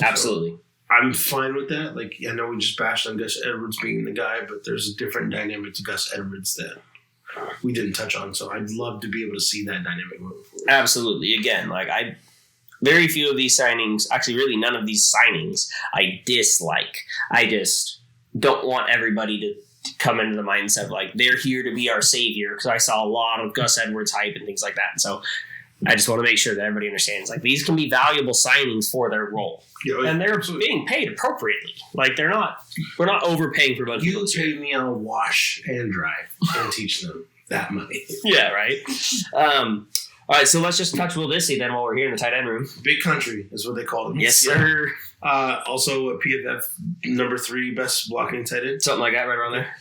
Absolutely. So I'm fine with that. Like, I know we just bashed on Gus Edwards being the guy, but there's a different dynamic to Gus Edwards that we didn't touch on. So I'd love to be able to see that dynamic moving forward. Absolutely. Again, like very few of these signings, actually really none of these signings I dislike. I just don't want everybody to come into the mindset of like they're here to be our savior, because I saw a lot of Gus Edwards hype and things like that. And so I just want to make sure that everybody understands like these can be valuable signings for their role, and they're being paid appropriately. Like we're not overpaying for a bunch of people. You pay me on a wash and dry and teach them that money. Yeah, right. All right, so let's just touch Will Disley then while we're here in the tight end room. Big country is what they call him. Yes, sir. Also a PFF number 3 best blocking tight end. Something like that right around there.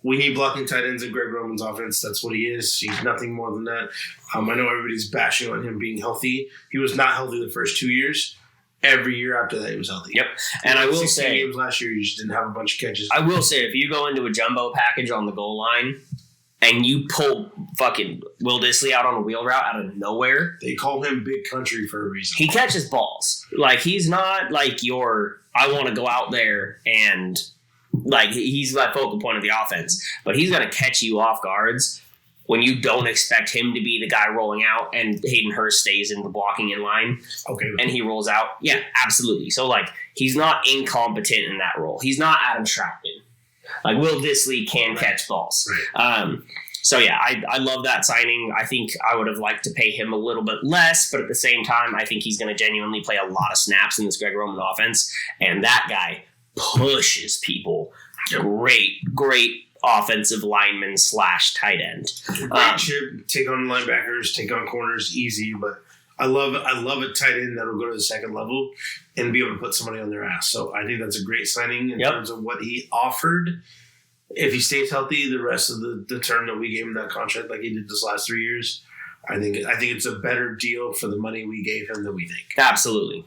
We need blocking tight ends in Greg Roman's offense. That's what he is. He's nothing more than that. I know everybody's bashing on him being healthy. He was not healthy the first 2 years. every year after that he was healthy. Yep. And I will 16 say, games last year, you just didn't have a bunch of catches. I will say, if you go into a jumbo package on the goal line and you pull fucking Will Dissly out on a wheel route out of nowhere, They call him Big Country for a reason. he catches balls. Like, he's not like your, I want to go out there and, like, he's my focal point of the offense. But he's going to catch you off guards when you don't expect him to be the guy rolling out and Hayden Hurst stays in the blocking in line Okay. and he rolls out. Yeah, absolutely. So, like, he's not incompetent in that role. He's not Adam Troutman. Like, Will Dissly can catch balls. Right. So, yeah, I love that signing. I think I would have liked to pay him a little bit less, but at the same time, I think he's going to genuinely play a lot of snaps in this Greg Roman offense. And that guy pushes people. Yep. Great offensive lineman / tight end. Great chip, take on linebackers, take on corners, easy. But I love a tight end that'll go to the second level and be able to put somebody on their ass. So I think that's a great signing in terms of what he offered. If he stays healthy the rest of the term that we gave him that contract, like he did this last 3 years, I think it's a better deal for the money we gave him than we think. Absolutely.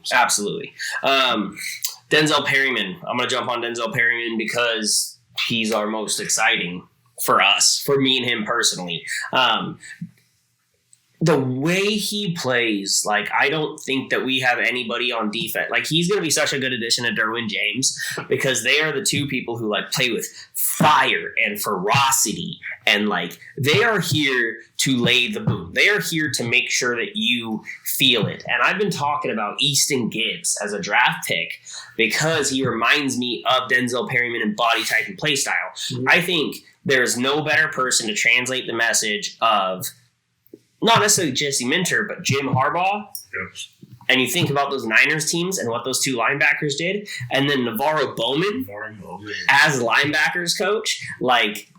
Denzel Perryman. I'm going to jump on Denzel Perryman because he's our most exciting for us, for me and him personally. The way he plays, like, I don't think that we have anybody on defense. Like, he's going to be such a good addition to Derwin James because they are the two people who, like, play with fire and ferocity. And, like, they are here to lay the boom. They are here to make sure that you feel it. And I've been talking about Easton Gibbs as a draft pick because he reminds me of Denzel Perryman in body type and play style. Mm-hmm. I think there is no better person to translate the message of not necessarily Jesse Minter, but Jim Harbaugh. Yes. And you think about those Niners teams and what those two linebackers did, and then Navarro Bowman as linebackers coach, like,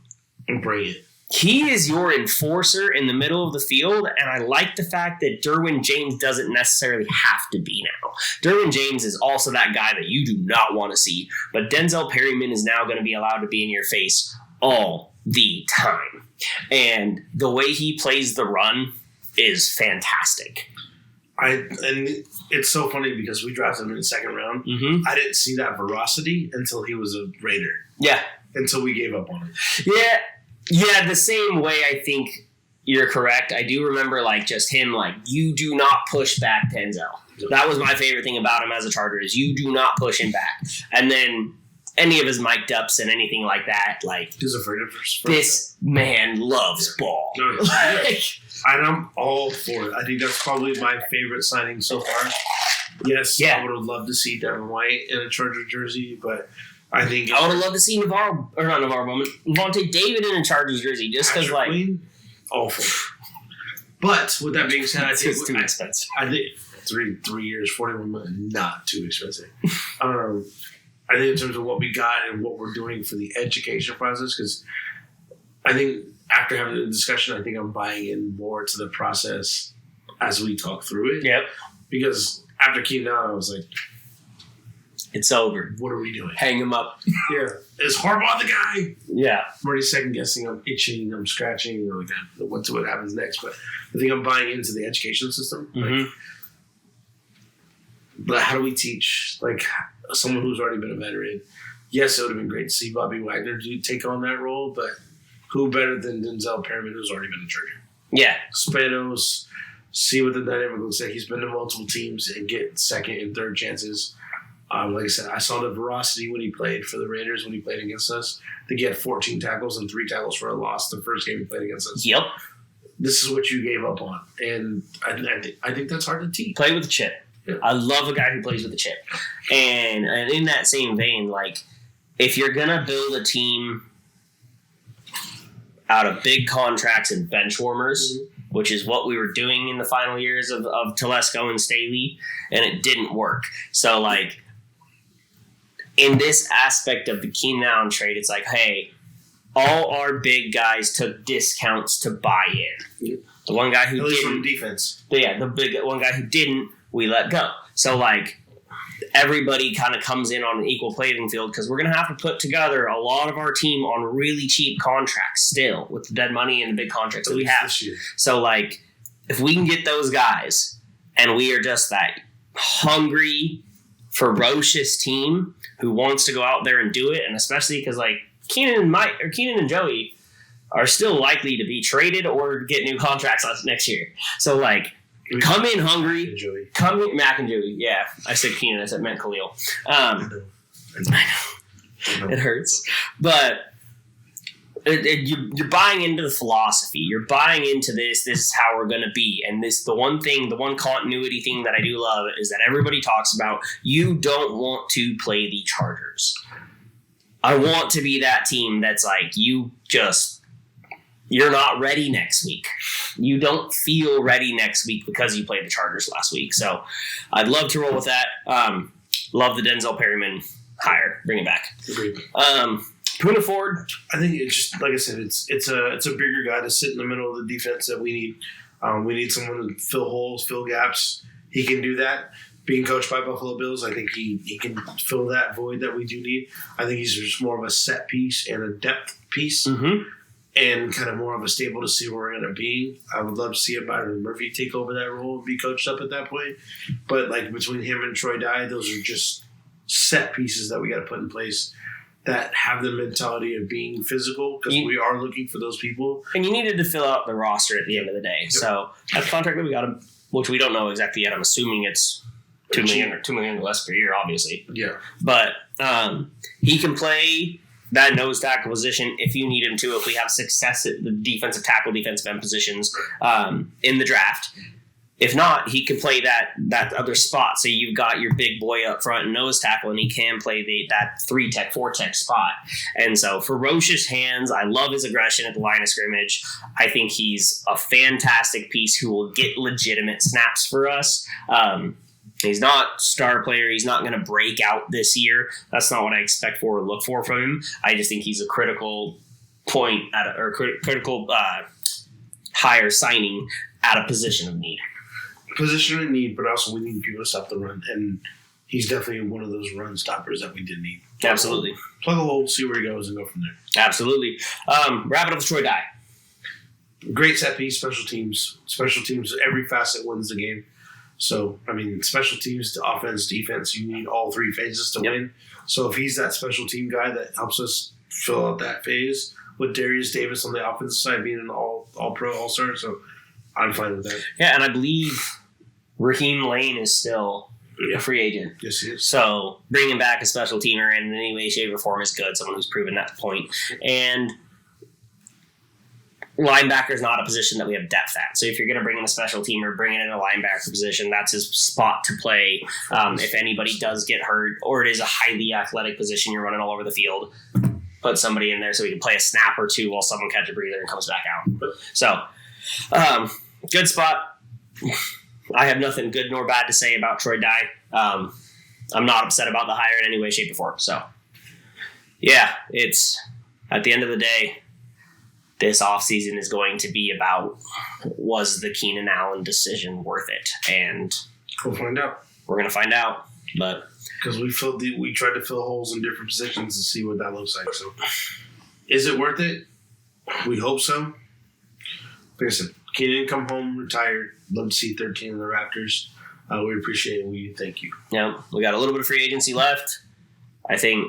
bring it. He is your enforcer in the middle of the field, and I like the fact that Derwin James doesn't necessarily have to be now. Derwin James is also that guy that you do not want to see, but Denzel Perryman is now going to be allowed to be in your face all the time. And the way he plays the run is fantastic. And it's so funny because we drafted him in the second round. Mm-hmm. I didn't see that veracity until he was a Raider. Yeah. Until we gave up on him. Yeah, the same way I think you're correct. I do remember, like, just him, like, you do not push back Denzel. That was my favorite thing about him as a Charger is you do not push him back. And then any of his mic'd ups and anything like that, like, he's afraid of this man loves ball. No, and I'm all for it. I think that's probably my favorite signing so far. Yes, I would have loved to see Devin White in a Charger jersey, but I think I would have loved to see Vontae David in a Chargers jersey, just because, like, awful. But with that being said, I think it's too expensive. I think 3 years, $41 million, not too expensive. I think in terms of what we got and what we're doing for the education process, because I think after having the discussion, I think I'm buying in more to the process as we talk through it. Yep. Because after Keenan Allen, I was like, it's over. What are we doing? Hang him up. Yeah. Is Harbaugh the guy? Yeah. I'm already second guessing. I'm itching. I'm scratching. Like, what happens next? But I think I'm buying into the education system. Mm-hmm. Like, but how do we teach, like, someone who's already been a veteran? Yes, it would have been great to see Bobby Wagner take on that role, but who better than Denzel Perryman, who's already been a Charger? Yeah. Spanos, see what the dynamic looks like. He's been to multiple teams and get second and third chances. Like I said, I saw the veracity when he played for the Raiders when he played against us. I think he had 14 tackles and 3 tackles for a loss the first game he played against us. Yep. This is what you gave up on. And I think that's hard to teach. Play with a chip. Yeah. I love a guy who plays with a chip. And in that same vein, like, if you're going to build a team out of big contracts and bench warmers, which is what we were doing in the final years of Telesco and Staley, and it didn't work. So, like, in this aspect of the Keenan Allen trade, it's like, hey, all our big guys took discounts to buy in. The one guy who didn't, from defense. The big one guy who didn't, we let go. So, like, everybody kind of comes in on an equal playing field because we're going to have to put together a lot of our team on really cheap contracts still with the dead money and the big contracts that we have. So, like, if we can get those guys and we are just that hungry, ferocious team who wants to go out there and do it, and especially because like Keenan and Joey are still likely to be traded or get new contracts next year. So like, come in hungry. Come in Mac and Joey. Yeah, I said Keenan. I said meant Khalil. I know. It hurts, but you're buying into the philosophy. You're buying into this. This is how we're going to be. And the one continuity thing that I do love is that everybody talks about, you don't want to play the Chargers. I want to be that team that's like, you're not ready next week. You don't feel ready next week because you played the Chargers last week. So I'd love to roll with that. Love the Denzel Perryman hire. Bring it back. Agreed. Puna Ford. I think it's just, like I said, it's a bigger guy to sit in the middle of the defense that we need. We need someone to fill holes, fill gaps. He can do that. Being coached by Buffalo Bills, I think he can fill that void that we do need. I think he's just more of a set piece and a depth piece, and kind of more of a stable to see where we're going to be. I would love to see Byron Murphy take over that role and be coached up at that point. But like between him and Troy Dye, those are just set pieces that we got to put in place that have the mentality of being physical, because we are looking for those people. And you needed to fill out the roster at the end of the day. Yep. So that contract that we got him, which we don't know exactly yet. I'm assuming it's $2 million less per year, obviously. Yeah. But he can play that nose tackle position if you need him to, if we have success at the defensive tackle, defensive end positions in the draft. If not, he can play that other spot. So you've got your big boy up front and nose tackle, and he can play that 3-tech, 4-tech spot. And so ferocious hands. I love his aggression at the line of scrimmage. I think he's a fantastic piece who will get legitimate snaps for us. He's not star player. He's not going to break out this year. That's not what I expect or look for from him. I just think he's a critical point critical higher signing at a position of need. Position of need, but also we need people to stop the run, and he's definitely one of those run stoppers that we did need. Absolutely. Plug a hole, see where he goes, and go from there. Absolutely. Wrap it up with Troy Dye. Great set piece, special teams. Special teams, every facet wins the game. So, I mean, special teams to offense, defense, you need all three phases to win. So if he's that special team guy that helps us fill out that phase, with Darius Davis on the offensive side being an all-pro, all-star, so I'm fine with that. Yeah, and I believe Raheem Lane is still a free agent. Yes, he is. So bringing back a special teamer in any way, shape, or form is good. Someone who's proven that point. And linebacker is not a position that we have depth at. So if you're going to bring in a special teamer, bring in a linebacker position, that's his spot to play. If anybody does get hurt, or it is a highly athletic position, you're running all over the field, put somebody in there so he can play a snap or two while someone catches a breather and comes back out. So, good spot. I have nothing good nor bad to say about Troy Dye. I'm not upset about the hire in any way, shape, or form. So, yeah, it's at the end of the day, this offseason is going to be about, was the Keenan Allen decision worth it? And we'll find out. We're going to find out. But because we tried to fill holes in different positions and see what that looks like. So, is it worth it? We hope so. Like I said, Keenan come home, retired. Love to see 13 in the Raptors. We appreciate it. We thank you. Yeah, we got a little bit of free agency left. I think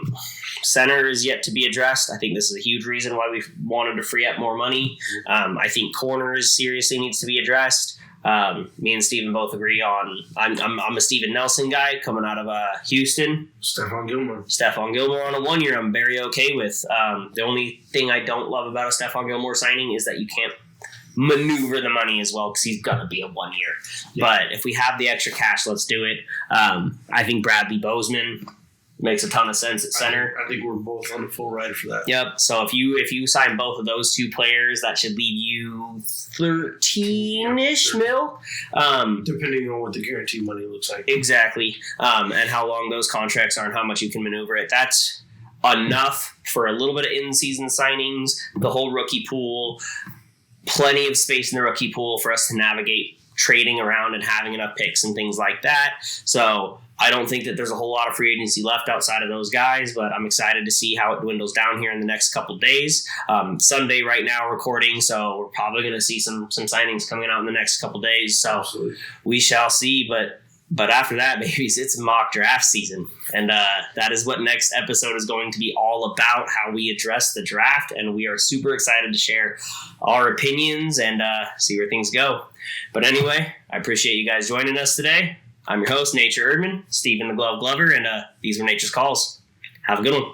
center is yet to be addressed. I think this is a huge reason why we wanted to free up more money. I think corners seriously needs to be addressed. Me and Steven both agree on. I'm a Steven Nelson guy coming out of Houston. Stephon Gilmore on a 1 year. I'm very okay with. The only thing I don't love about a Stephon Gilmore signing is that you can't maneuver the money as well because he's gonna be a 1 year. Yeah. But if we have the extra cash, let's do it. I think Bradley Bozeman makes a ton of sense at center. I think we're both on the full ride for that. Yep. So if you sign both of those two players, that should leave you 13-ish mil. Depending on what the guarantee money looks like. Exactly. And how long those contracts are and how much you can maneuver it. That's enough for a little bit of in-season signings, the whole rookie pool, plenty of space in the rookie pool for us to navigate trading around and having enough picks and things like that. So I don't think that there's a whole lot of free agency left outside of those guys, but I'm excited to see how it dwindles down here in the next couple of days. Sunday right now recording, so we're probably going to see some signings coming out in the next couple of days. So we shall see, but But after that, babies, it's mock draft season. And that is what next episode is going to be all about, how we address the draft. And we are super excited to share our opinions and see where things go. But anyway, I appreciate you guys joining us today. I'm your host, Nature Erdman, Stephen the Glove Glover, and these were Nature's Calls. Have a good one.